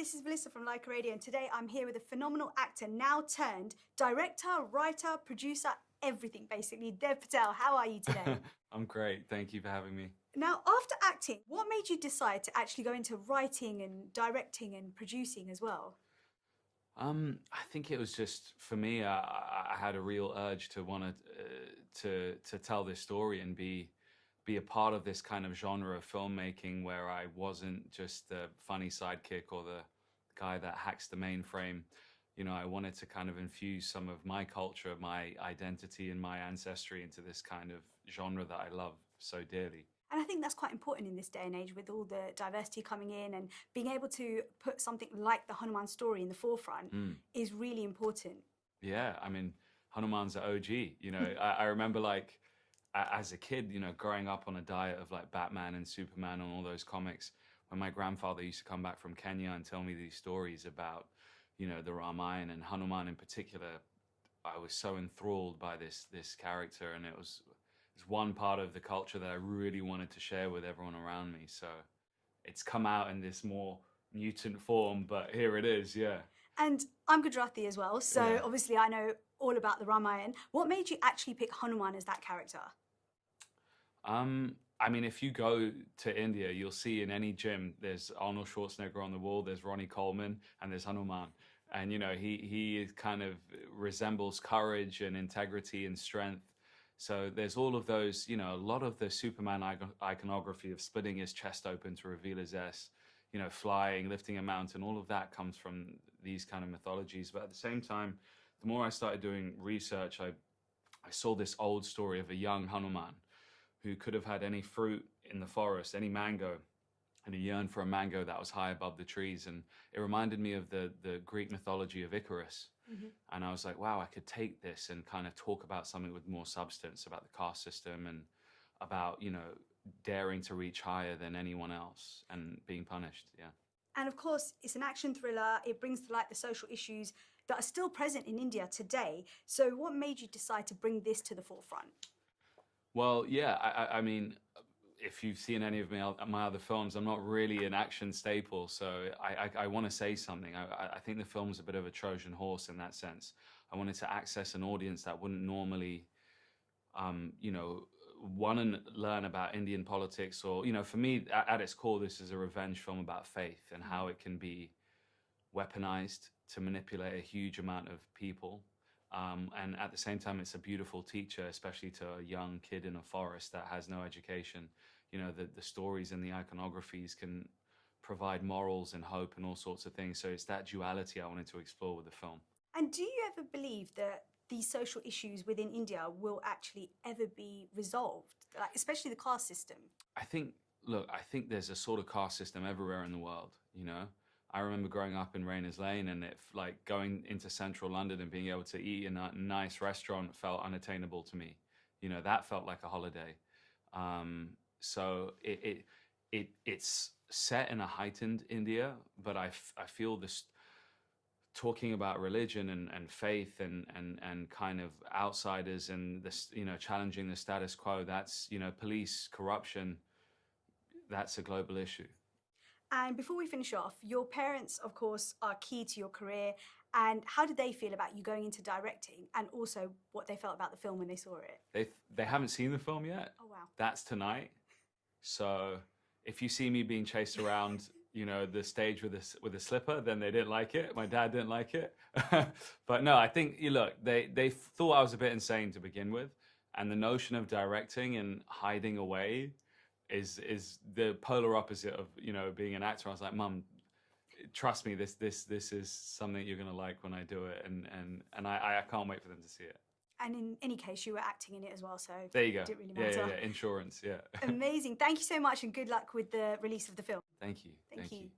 this is Vallisa from Lyca Radio, and today I'm here with a phenomenal actor, now turned director, writer, producer, everything basically, Dev Patel. How are you today? I'm great, thank you for having me. Now, after acting, what made you decide to actually go into writing and directing and producing as well? I think it was just, for me, I had a real urge to want to tell this story and be a part of this kind of genre of filmmaking where I wasn't just the funny sidekick or the guy that hacks the mainframe. You know, I wanted to kind of infuse some of my culture, my identity and my ancestry into this kind of genre that I love so dearly. And I think that's quite important in this day and age with all the diversity coming in, and being able to put something like the Hanuman story in the forefront is really important. Yeah, I mean, Hanuman's an OG, you know. I remember, like, as a kid, you know, growing up on a diet of like Batman and Superman and all those comics, when my grandfather used to come back from Kenya and tell me these stories about, you know, the Ramayana and Hanuman in particular, I was so enthralled by this character, and it was one part of the culture that I really wanted to share with everyone around me. So it's come out in this more mutant form, but here it is, yeah. And I'm Gujarati as well, so obviously I know all about the Ramayana. What made you actually pick Hanuman as that character? I mean, if you go to India, you'll see in any gym, there's Arnold Schwarzenegger on the wall, there's Ronnie Coleman, and there's Hanuman. And, you know, he kind of resembles courage and integrity and strength. So there's all of those, you know, a lot of the Superman iconography of splitting his chest open to reveal his S, you know, flying, lifting a mountain, all of that comes from these kind of mythologies. But at the same time, the more I started doing research, I saw this old story of a young Hanuman who could have had any fruit in the forest, any mango, and he yearned for a mango that was high above the trees. And it reminded me of the Greek mythology of Icarus. And I was like, wow, I could take this and kind of talk about something with more substance, about the caste system and about, you know, daring to reach higher than anyone else and being punished, yeah. And of course, it's an action thriller. It brings to light the social issues that are still present in India today. So what made you decide to bring this to the forefront? Well, yeah, I mean, if you've seen any of my other films, I'm not really an action staple, so I want to say something. I think the film's a bit of a Trojan horse in that sense. I wanted to access an audience that wouldn't normally, you know, want to learn about Indian politics, or, you know, for me, at its core, this is a revenge film about faith and how it can be weaponized to manipulate a huge amount of people. And at the same time, it's a beautiful teacher, especially to a young kid in a forest that has no education. You know, the stories and the iconographies can provide morals and hope and all sorts of things. So it's that duality I wanted to explore with the film. And do you ever believe that these social issues within India will actually ever be resolved, like, especially the caste system? I think there's a sort of caste system everywhere in the world, you know? I remember growing up in Rayners Lane, and like going into central London and being able to eat in a nice restaurant felt unattainable to me. You know, that felt like a holiday. So it's set in a heightened India, but I feel this talking about religion and faith and kind of outsiders and this, you know, challenging the status quo. That's, you know, police corruption. That's a global issue. And before we finish off, your parents, of course, are key to your career. And how did they feel about you going into directing, and also what they felt about the film when they saw it? They haven't seen the film yet. Oh, wow. That's tonight. So if you see me being chased around, you know, the stage with a slipper, then they didn't like it. My dad didn't like it. But no, I think, look, they thought I was a bit insane to begin with. And the notion of directing and hiding away is the polar opposite of, you know, being an actor. I was like, Mum, trust me, this is something you're gonna like when I do it, and I can't wait for them to see it. And in any case, you were acting in it as well, so there you go. It didn't really matter. Yeah, insurance, yeah. Amazing. Thank you so much, and good luck with the release of the film. Thank you. Thank you.